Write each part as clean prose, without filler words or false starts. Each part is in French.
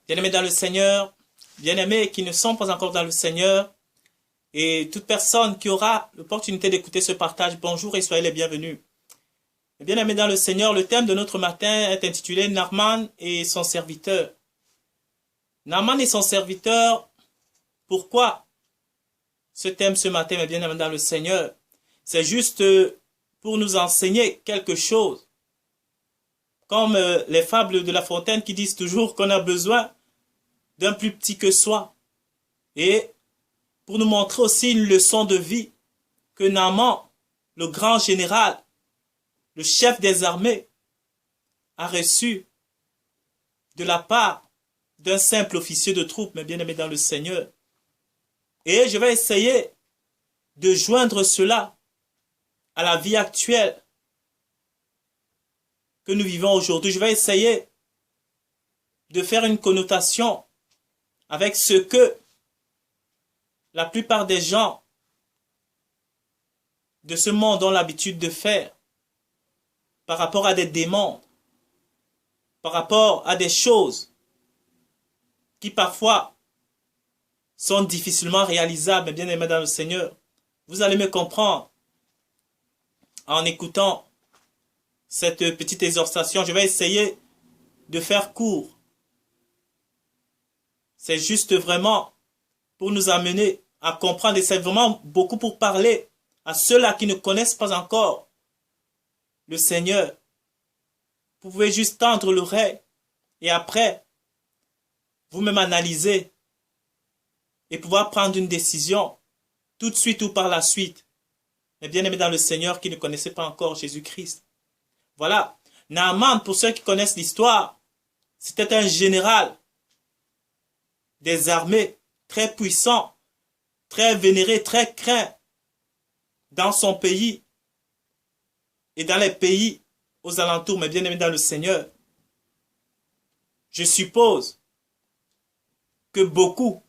Bien-aimés dans le Seigneur, bien-aimés qui ne sont pas encore dans le Seigneur, et toute personne qui aura l'opportunité d'écouter ce partage, bonjour et soyez les bienvenus. Bien-aimés dans le Seigneur, le thème de notre matin est intitulé Naaman et son serviteur. Naaman et son serviteur, pourquoi ce thème ce matin, mes bien-aimés dans le Seigneur? C'est juste pour nous enseigner quelque chose. Comme les fables de La Fontaine qui disent toujours qu'on a besoin d'un plus petit que soi. Et pour nous montrer aussi une leçon de vie que Naaman, le grand général, le chef des armées, a reçu de la part d'un simple officier de troupe, mes bien-aimés dans le Seigneur. Et je vais essayer de joindre cela à la vie actuelle que nous vivons aujourd'hui. Je vais essayer de faire une connotation avec ce que la plupart des gens de ce monde ont l'habitude de faire par rapport à des demandes, par rapport à des choses qui parfois sont difficilement réalisables, bien aimés dans le Seigneur. Vous allez me comprendre en écoutant cette petite exhortation. Je vais essayer de faire court. C'est juste vraiment pour nous amener à comprendre, et c'est vraiment beaucoup pour parler à ceux-là qui ne connaissent pas encore le Seigneur. Vous pouvez juste tendre l'oreille et après, vous-même analyser et pouvoir prendre une décision tout de suite ou par la suite. Mais bien aimés dans le Seigneur qui ne connaissaient pas encore Jésus-Christ. Voilà. Naaman, pour ceux qui connaissent l'histoire, c'était un général des armées très puissant, très vénéré, très craint dans son pays et dans les pays aux alentours, mais bien aimés dans le Seigneur. Je suppose que beaucoup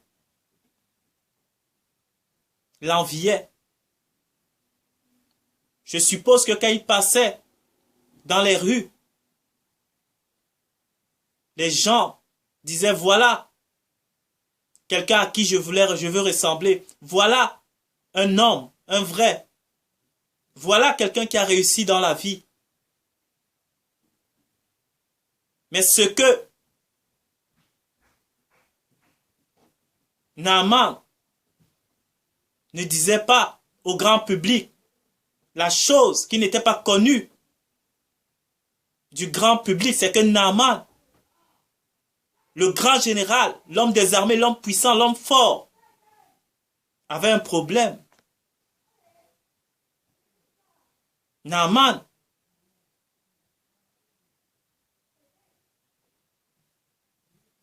l'enviaient. Je suppose que quand il passait dans les rues, les gens disaient, voilà quelqu'un à qui je veux ressembler. Voilà un homme, un vrai. Voilà quelqu'un qui a réussi dans la vie. Mais ce que Naaman ne disait pas au grand public, la chose qui n'était pas connue du grand public, c'est que Naaman, le grand général, l'homme des armées, l'homme puissant, l'homme fort, avait un problème. Naaman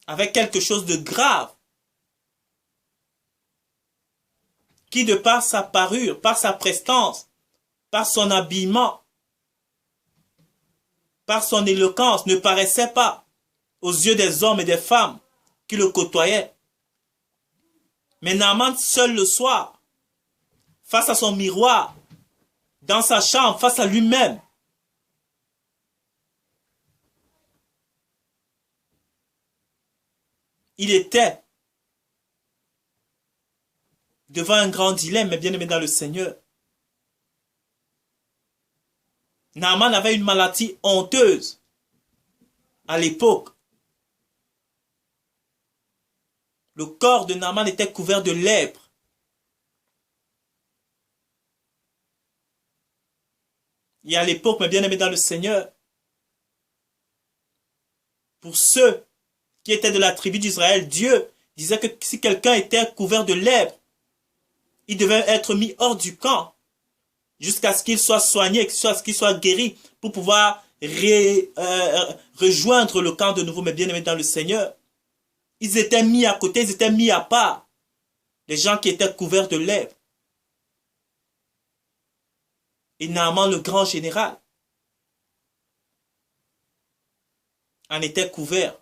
avait quelque chose de grave qui, de par sa parure, par sa prestance, par son habillement, par son éloquence, ne paraissait pas aux yeux des hommes et des femmes qui le côtoyaient. Mais Naaman, seul le soir, face à son miroir, dans sa chambre, face à lui-même, il était devant un grand dilemme, mais bien aimé dans le Seigneur. Naaman avait une maladie honteuse à l'époque. Le corps de Naaman était couvert de lèpre. Et à l'époque, mes bien-aimés dans le Seigneur, pour ceux qui étaient de la tribu d'Israël, Dieu disait que si quelqu'un était couvert de lèpre, il devait être mis hors du camp jusqu'à ce qu'il soit soigné, jusqu'à ce qu'il soit guéri pour pouvoir rejoindre le camp de nouveau, mes bien-aimés dans le Seigneur. Ils étaient mis à côté, ils étaient mis à part. Les gens qui étaient couverts de lèpre. Et Naaman, le grand général, en était couvert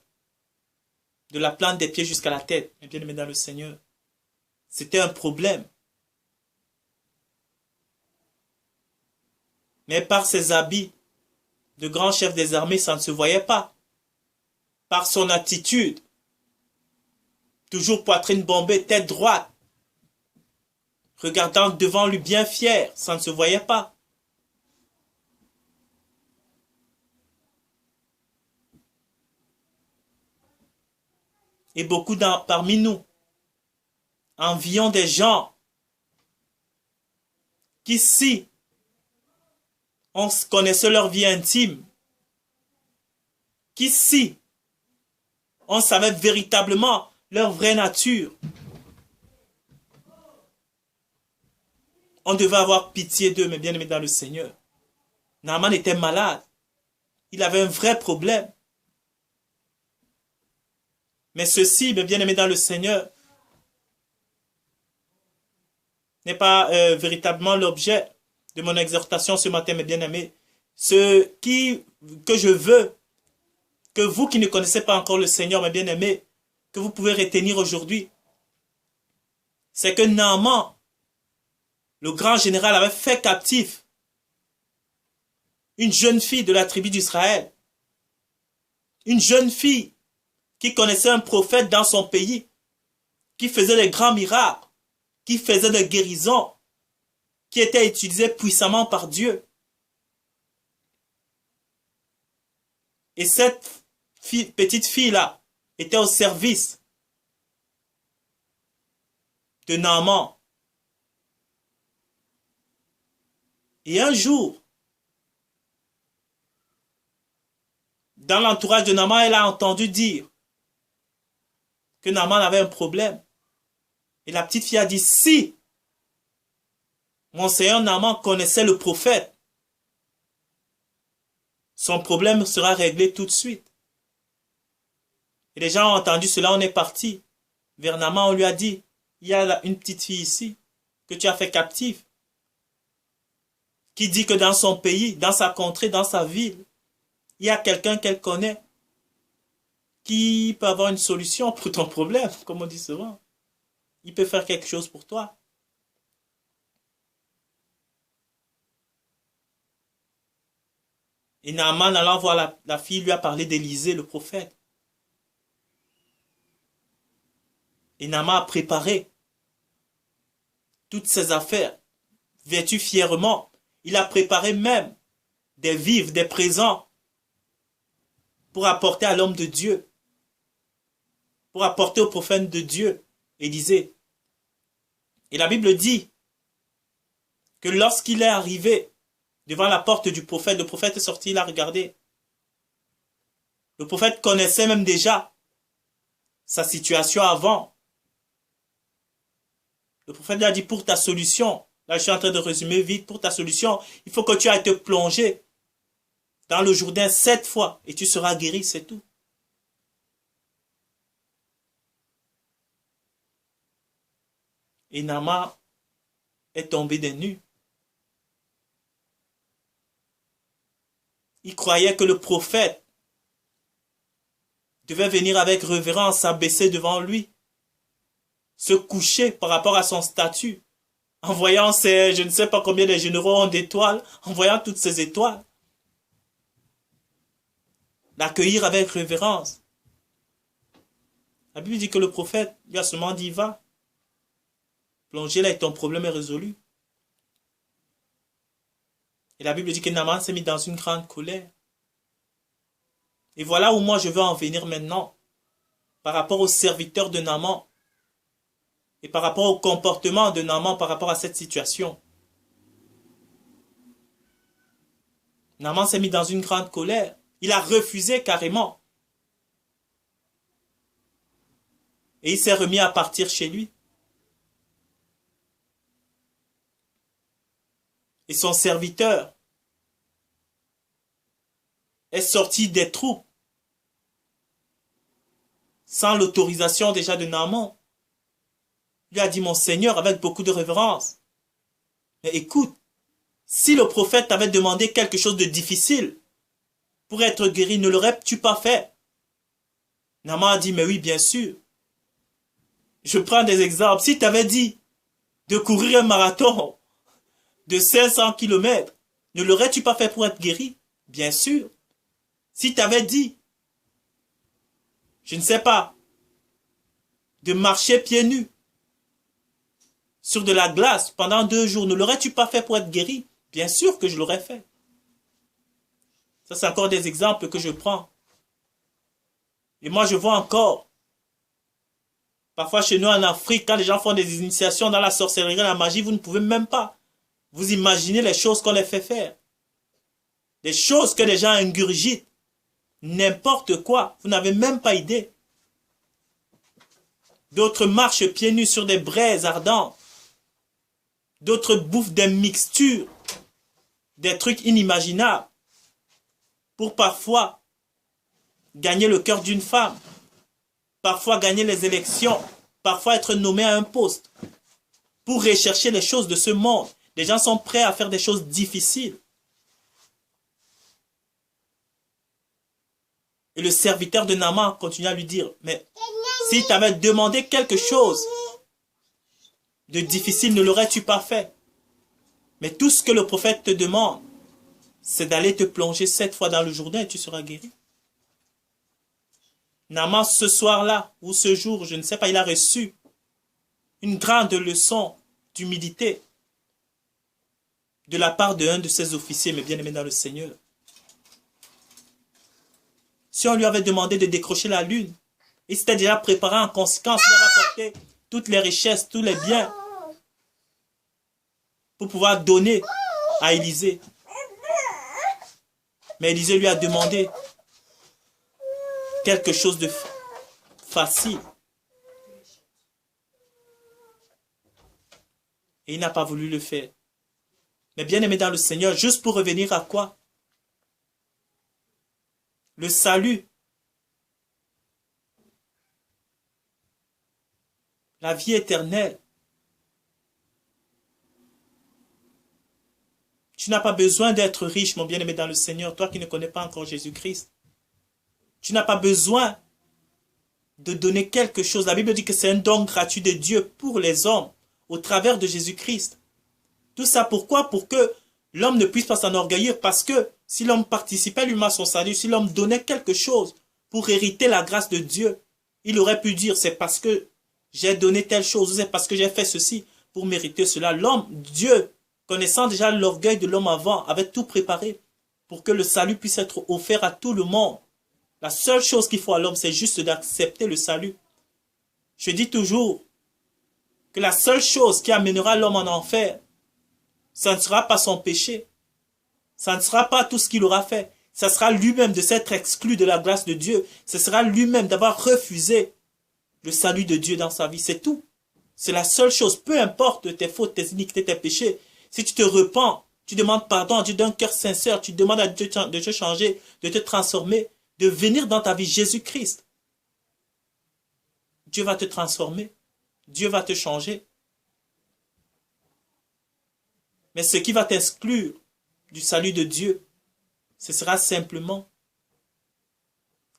de la plante des pieds jusqu'à la tête. Mes bien-aimés dans le Seigneur. C'était un problème. Mais par ses habits de grand chef des armées, ça ne se voyait pas. Par son attitude, toujours poitrine bombée, tête droite, regardant devant lui bien fier, ça ne se voyait pas. Et beaucoup parmi nous envions des gens qui, si on connaissait leur vie intime, qui, si on savait véritablement leur vraie nature, on devait avoir pitié d'eux, mes bien-aimés dans le Seigneur. Naaman était malade. Il avait un vrai problème. Mais ceci, mes bien-aimés dans le Seigneur, n'est pas véritablement l'objet de mon exhortation ce matin, mes bien-aimés. Ce que je veux, que vous qui ne connaissez pas encore le Seigneur, mes bien-aimés, que vous pouvez retenir aujourd'hui, c'est que Naaman, le grand général, avait fait captif une jeune fille de la tribu d'Israël. Une jeune fille qui connaissait un prophète dans son pays, qui faisait des grands miracles, qui faisait des guérisons, qui était utilisé puissamment par Dieu. Et cette petite fille-là était au service de Naaman. Et un jour, dans l'entourage de Naaman, elle a entendu dire que Naaman avait un problème. Et la petite fille a dit, si mon Seigneur Naaman connaissait le prophète, son problème sera réglé tout de suite. Et les gens ont entendu cela, on est parti vers Naaman, on lui a dit, il y a une petite fille ici que tu as fait captive, qui dit que dans son pays, dans sa contrée, dans sa ville, il y a quelqu'un qu'elle connaît qui peut avoir une solution pour ton problème, comme on dit souvent. Il peut faire quelque chose pour toi. Et Naaman, allant voir la fille, lui a parlé d'Élisée, le prophète. Et Naaman a préparé toutes ses affaires, vêtu fièrement. Il a préparé même des vivres, des présents pour apporter à l'homme de Dieu, pour apporter au prophète de Dieu, Élisée. Et la Bible dit que lorsqu'il est arrivé devant la porte du prophète, le prophète est sorti, il a regardé. Le prophète connaissait même déjà sa situation avant. Le prophète lui a dit, pour ta solution, là je suis en train de résumer vite, pour ta solution, il faut que tu ailles te plonger dans le Jourdain 7 fois et tu seras guéri, c'est tout. Et Naaman est tombé des nues. Il croyait que le prophète devait venir avec révérence, s'abaisser devant lui, se coucher par rapport à son statut, en voyant ces, je ne sais pas combien de généraux ont d'étoiles, en voyant toutes ces étoiles. L'accueillir avec révérence. La Bible dit que le prophète lui a seulement dit, va, plongez là et ton problème est résolu. Et la Bible dit que Naaman s'est mis dans une grande colère. Et voilà où moi je veux en venir maintenant, par rapport aux serviteurs de Naaman, et par rapport au comportement de Naaman par rapport à cette situation. Naaman s'est mis dans une grande colère. Il a refusé carrément. Et il s'est remis à partir chez lui. Et son serviteur est sorti des troupes sans l'autorisation déjà de Naaman. Il lui a dit, mon Seigneur, avec beaucoup de révérence, mais écoute, si le prophète t'avait demandé quelque chose de difficile pour être guéri, ne l'aurais-tu pas fait? Naaman a dit, mais oui, bien sûr. Je prends des exemples. Si tu avais dit de courir un marathon de 500 km, ne l'aurais-tu pas fait pour être guéri? Bien sûr. Si tu avais dit, je ne sais pas, de marcher pieds nus sur de la glace pendant 2 jours. Ne l'aurais-tu pas fait pour être guéri? Bien sûr que je l'aurais fait. Ça, c'est encore des exemples que je prends. Et moi, je vois encore, parfois chez nous en Afrique, quand les gens font des initiations dans la sorcellerie, la magie, vous ne pouvez même pas vous imaginer les choses qu'on les fait faire. Des choses que les gens ingurgitent. N'importe quoi. Vous n'avez même pas idée. D'autres marchent pieds nus sur des braises ardentes. D'autres bouffent des mixtures, des trucs inimaginables, pour parfois gagner le cœur d'une femme, parfois gagner les élections, parfois être nommé à un poste, pour rechercher les choses de ce monde. Les gens sont prêts à faire des choses difficiles. Et le serviteur de Naaman continue à lui dire, mais s'il t'avait demandé quelque chose de difficile, ne l'aurais-tu pas fait? Mais tout ce que le prophète te demande, c'est d'aller te plonger 7 fois dans le Jourdain et tu seras guéri. Naaman, ce soir-là, ou ce jour, je ne sais pas, il a reçu une grande leçon d'humilité de la part d'un de ses officiers, mais bien aimé dans le Seigneur. Si on lui avait demandé de décrocher la lune, il s'était déjà préparé en conséquence de rapporter toutes les richesses, tous les biens, pour pouvoir donner à Élisée. Mais Élisée lui a demandé quelque chose de facile. Et il n'a pas voulu le faire. Mais bien aimé dans le Seigneur, juste pour revenir à quoi? Le salut. La vie éternelle. Tu n'as pas besoin d'être riche, mon bien-aimé dans le Seigneur, toi qui ne connais pas encore Jésus-Christ. Tu n'as pas besoin de donner quelque chose. La Bible dit que c'est un don gratuit de Dieu pour les hommes, au travers de Jésus-Christ. Tout ça pourquoi? Pour que l'homme ne puisse pas s'enorgueillir, parce que si l'homme participait lui-même à son salut, si l'homme donnait quelque chose pour hériter la grâce de Dieu, il aurait pu dire, c'est parce que j'ai donné telle chose, c'est parce que j'ai fait ceci pour mériter cela. L'homme, Dieu, connaissant déjà l'orgueil de l'homme avant, avait tout préparé pour que le salut puisse être offert à tout le monde. La seule chose qu'il faut à l'homme, c'est juste d'accepter le salut. Je dis toujours que la seule chose qui amènera l'homme en enfer, ça ne sera pas son péché. Ça ne sera pas tout ce qu'il aura fait. Ça sera lui-même de s'être exclu de la grâce de Dieu. Ce sera lui-même d'avoir refusé le salut de Dieu dans sa vie. C'est tout. C'est la seule chose. Peu importe tes fautes, tes iniquités, tes péchés. Si tu te repens, tu demandes pardon à Dieu d'un cœur sincère, tu demandes à Dieu de te changer, de te transformer, de venir dans ta vie Jésus-Christ. Dieu va te transformer. Dieu va te changer. Mais ce qui va t'exclure du salut de Dieu, ce sera simplement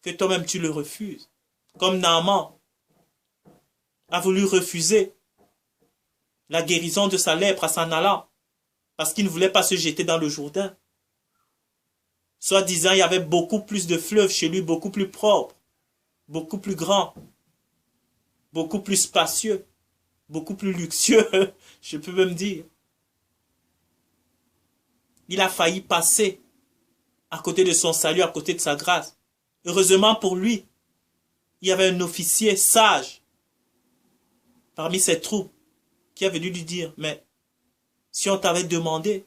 que toi-même tu le refuses. Comme Naaman a voulu refuser la guérison de sa lèpre à s'en allant, parce qu'il ne voulait pas se jeter dans le Jourdain. Soi-disant, il y avait beaucoup plus de fleuves chez lui, beaucoup plus propres, beaucoup plus grands, beaucoup plus spacieux, beaucoup plus luxueux, je peux même dire. Il a failli passer à côté de son salut, à côté de sa grâce. Heureusement pour lui, il y avait un officier sage parmi ses troupes qui est venu lui dire, mais si on t'avait demandé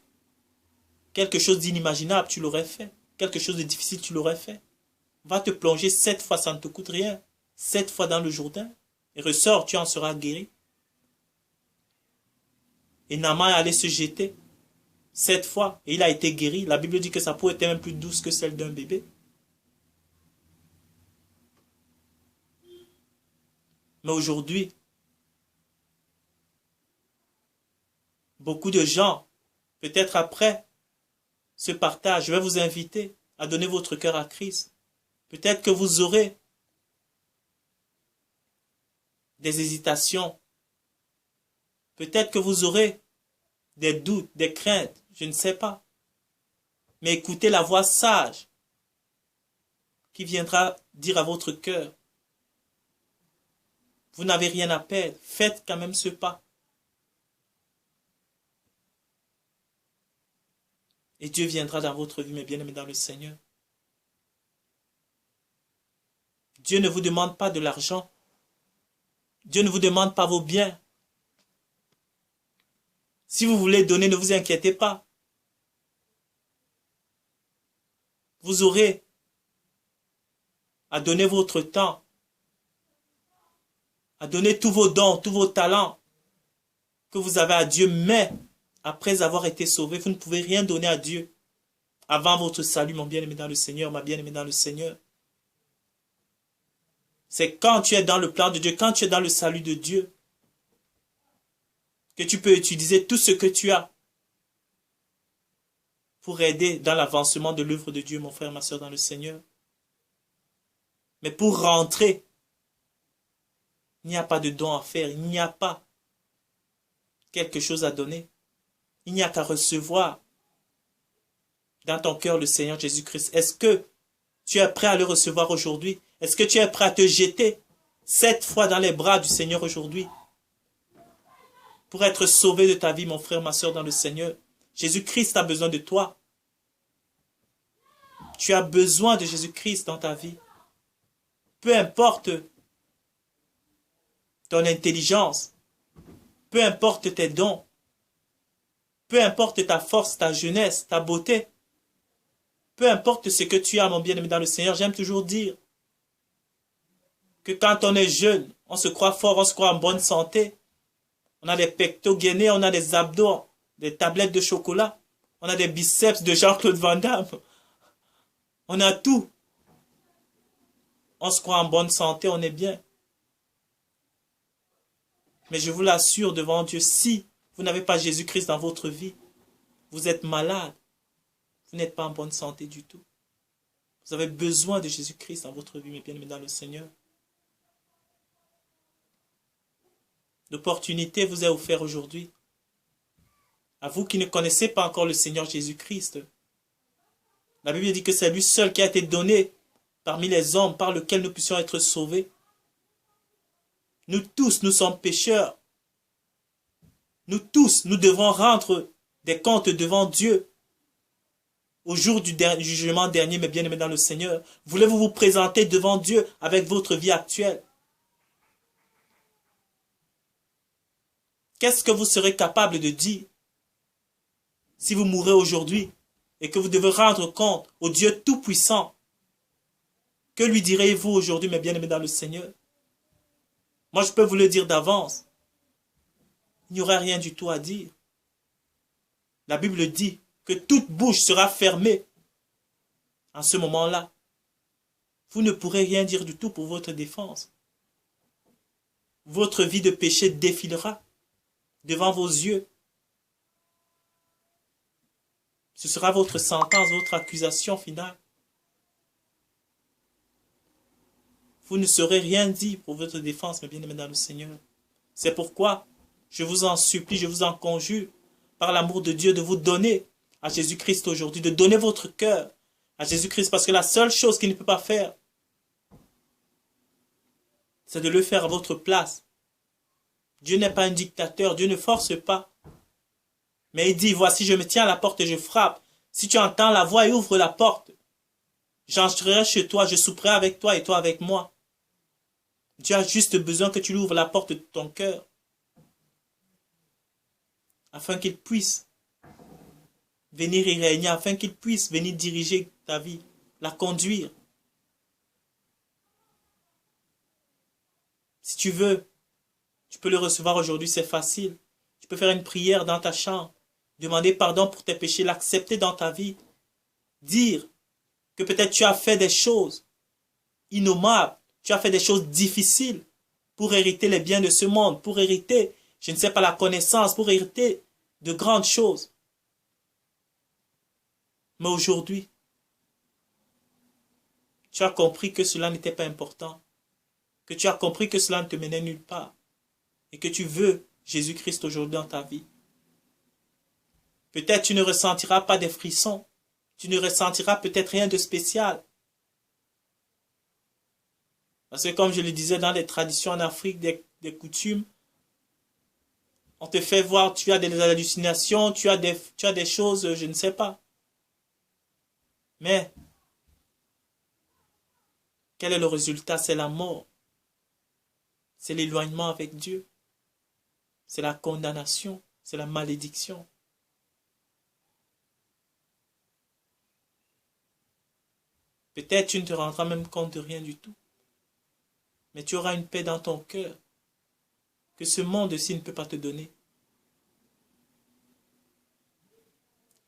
quelque chose d'inimaginable, tu l'aurais fait. Quelque chose de difficile, tu l'aurais fait. Va te plonger 7 fois, ça ne te coûte rien. 7 fois dans le Jourdain. Et ressors, tu en seras guéri. Et Naaman est allé se jeter 7 fois. Et il a été guéri. La Bible dit que sa peau était même plus douce que celle d'un bébé. Mais aujourd'hui, beaucoup de gens, peut-être après ce partage, je vais vous inviter à donner votre cœur à Christ. Peut-être que vous aurez des hésitations. Peut-être que vous aurez des doutes, des craintes, je ne sais pas. Mais écoutez la voix sage qui viendra dire à votre cœur, Vous n'avez rien à perdre. Faites quand même ce pas. Et Dieu viendra dans votre vie, mes bien-aimés dans le Seigneur. Dieu ne vous demande pas de l'argent. Dieu ne vous demande pas vos biens. Si vous voulez donner, ne vous inquiétez pas. Vous aurez à donner votre temps, à donner tous vos dons, tous vos talents que vous avez à Dieu, mais après avoir été sauvé, vous ne pouvez rien donner à Dieu avant votre salut, mon bien-aimé dans le Seigneur, ma bien-aimée dans le Seigneur. C'est quand tu es dans le plan de Dieu, quand tu es dans le salut de Dieu, que tu peux utiliser tout ce que tu as pour aider dans l'avancement de l'œuvre de Dieu, mon frère, ma soeur, dans le Seigneur. Mais pour rentrer, il n'y a pas de don à faire, il n'y a pas quelque chose à donner. Il n'y a qu'à recevoir dans ton cœur le Seigneur Jésus-Christ. Est-ce que tu es prêt à le recevoir aujourd'hui? Est-ce que tu es prêt à te jeter 7 fois dans les bras du Seigneur aujourd'hui pour être sauvé de ta vie, mon frère, ma soeur, dans le Seigneur? Jésus-Christ a besoin de toi. Tu as besoin de Jésus-Christ dans ta vie. Peu importe ton intelligence, peu importe tes dons, peu importe ta force, ta jeunesse, ta beauté, peu importe ce que tu as, mon bien-aimé dans le Seigneur, j'aime toujours dire que quand on est jeune, on se croit fort, on se croit en bonne santé. On a des pectoraux gainés, on a des abdos, des tablettes de chocolat, on a des biceps de Jean-Claude Van Damme. On a tout. On se croit en bonne santé, on est bien. Mais je vous l'assure devant Dieu, si vous n'avez pas Jésus-Christ dans votre vie, vous êtes malade. Vous n'êtes pas en bonne santé du tout. Vous avez besoin de Jésus-Christ dans votre vie, mes bien-aimés dans le Seigneur. L'opportunité vous est offerte aujourd'hui. À vous qui ne connaissez pas encore le Seigneur Jésus-Christ. La Bible dit que c'est lui seul qui a été donné parmi les hommes par lequel nous puissions être sauvés. Nous tous, nous sommes pécheurs. Nous tous, nous devons rendre des comptes devant Dieu. Au jour du jugement dernier, mes bien-aimés dans le Seigneur, voulez-vous vous présenter devant Dieu avec votre vie actuelle? Qu'est-ce que vous serez capable de dire si vous mourrez aujourd'hui et que vous devez rendre compte au Dieu Tout-Puissant? Que lui direz-vous aujourd'hui, mes bien-aimés dans le Seigneur? Moi, je peux vous le dire d'avance. Il n'y aura rien du tout à dire. La Bible dit que toute bouche sera fermée en ce moment-là. Vous ne pourrez rien dire du tout pour votre défense. Votre vie de péché défilera devant vos yeux. Ce sera votre sentence, votre accusation finale. Vous ne saurez rien dire pour votre défense, mes bien-aimés dans le Seigneur. C'est pourquoi je vous en supplie, je vous en conjure, par l'amour de Dieu, de vous donner à Jésus-Christ aujourd'hui, de donner votre cœur à Jésus-Christ, parce que la seule chose qu'il ne peut pas faire, c'est de le faire à votre place. Dieu n'est pas un dictateur, Dieu ne force pas. Mais il dit, voici, je me tiens à la porte et je frappe. Si tu entends la voix et ouvre la porte, j'entrerai chez toi, je souperai avec toi et toi avec moi. Dieu a juste besoin que tu lui ouvres la porte de ton cœur, afin qu'il puisse venir y régner, afin qu'il puisse venir diriger ta vie, la conduire. Si tu veux, tu peux le recevoir aujourd'hui, c'est facile. Tu peux faire une prière dans ta chambre, demander pardon pour tes péchés, l'accepter dans ta vie, dire que peut-être tu as fait des choses innommables, tu as fait des choses difficiles pour hériter les biens de ce monde, pour hériter, je ne sais pas, la connaissance, pour hériter de grandes choses. Mais aujourd'hui, tu as compris que cela n'était pas important, que tu as compris que cela ne te menait nulle part, et que tu veux Jésus-Christ aujourd'hui dans ta vie. Peut-être tu ne ressentiras pas des frissons, tu ne ressentiras peut-être rien de spécial. Parce que comme je le disais dans les traditions en Afrique, des coutumes. On te fait voir, tu as des hallucinations, tu as des choses, je ne sais pas. Mais, quel est le résultat? C'est la mort. C'est l'éloignement avec Dieu. C'est la condamnation. C'est la malédiction. Peut-être tu ne te rendras même compte de rien du tout. Mais tu auras une paix dans ton cœur que ce monde-ci ne peut pas te donner.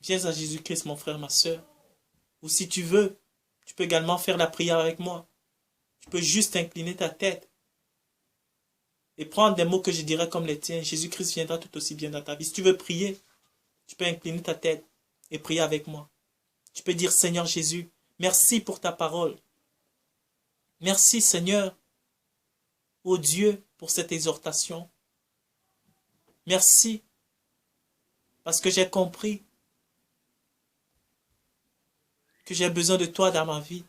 Viens à Jésus-Christ, mon frère, ma soeur. Ou si tu veux, tu peux également faire la prière avec moi. Tu peux juste incliner ta tête et prendre des mots que je dirais comme les tiens. Jésus-Christ viendra tout aussi bien dans ta vie. Si tu veux prier, tu peux incliner ta tête et prier avec moi. Tu peux dire, Seigneur Jésus, merci pour ta parole. Merci, Seigneur, ô Dieu, pour cette exhortation. Merci, parce que j'ai compris que j'ai besoin de toi dans ma vie.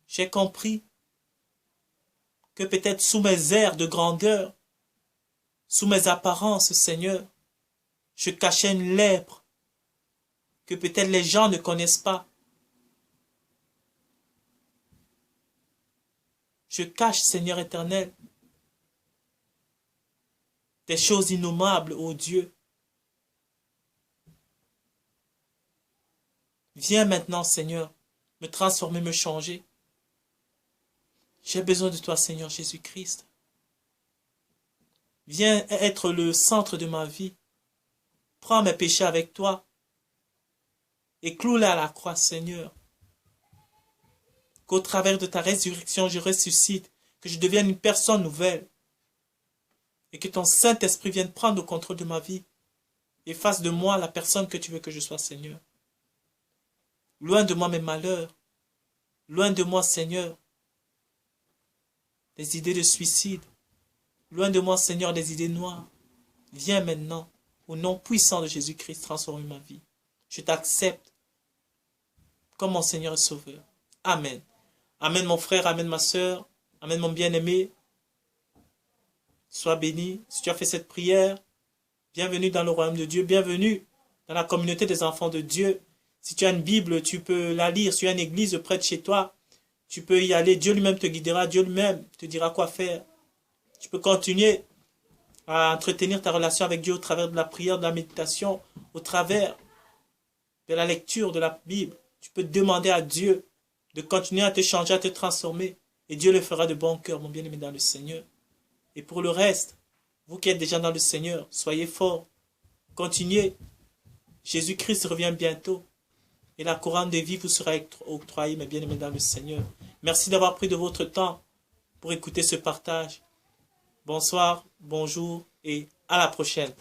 J'ai compris que peut-être sous mes airs de grandeur, sous mes apparences, Seigneur, je cachais une lèpre que peut-être les gens ne connaissent pas. Je cache, Seigneur éternel, des choses innommables, ô Dieu. Viens maintenant, Seigneur, me transformer, me changer. J'ai besoin de toi, Seigneur Jésus-Christ. Viens être le centre de ma vie. Prends mes péchés avec toi et cloue-les à la croix, Seigneur. Qu'au travers de ta résurrection, je ressuscite, que je devienne une personne nouvelle et que ton Saint-Esprit vienne prendre le contrôle de ma vie et fasse de moi la personne que tu veux que je sois, Seigneur. Loin de moi mes malheurs, loin de moi, Seigneur, des idées de suicide, loin de moi, Seigneur, des idées noires. Viens maintenant, au nom puissant de Jésus-Christ, transformer ma vie. Je t'accepte comme mon Seigneur et Sauveur. Amen. Amen, mon frère, amen, ma soeur, amen, mon bien-aimé. Sois béni. Si tu as fait cette prière, bienvenue dans le royaume de Dieu, bienvenue dans la communauté des enfants de Dieu. Si tu as une Bible, tu peux la lire. Si tu as une église près de chez toi, tu peux y aller. Dieu lui-même te guidera. Dieu lui-même te dira quoi faire. Tu peux continuer à entretenir ta relation avec Dieu au travers de la prière, de la méditation, au travers de la lecture de la Bible. Tu peux demander à Dieu de continuer à te changer, à te transformer. Et Dieu le fera de bon cœur, mon bien-aimé dans le Seigneur. Et pour le reste, vous qui êtes déjà dans le Seigneur, soyez forts. Continuez. Jésus-Christ revient bientôt. Et la couronne de vie vous sera octroyée, mes bien-aimés dans le Seigneur. Merci d'avoir pris de votre temps pour écouter ce partage. Bonsoir, bonjour et à la prochaine.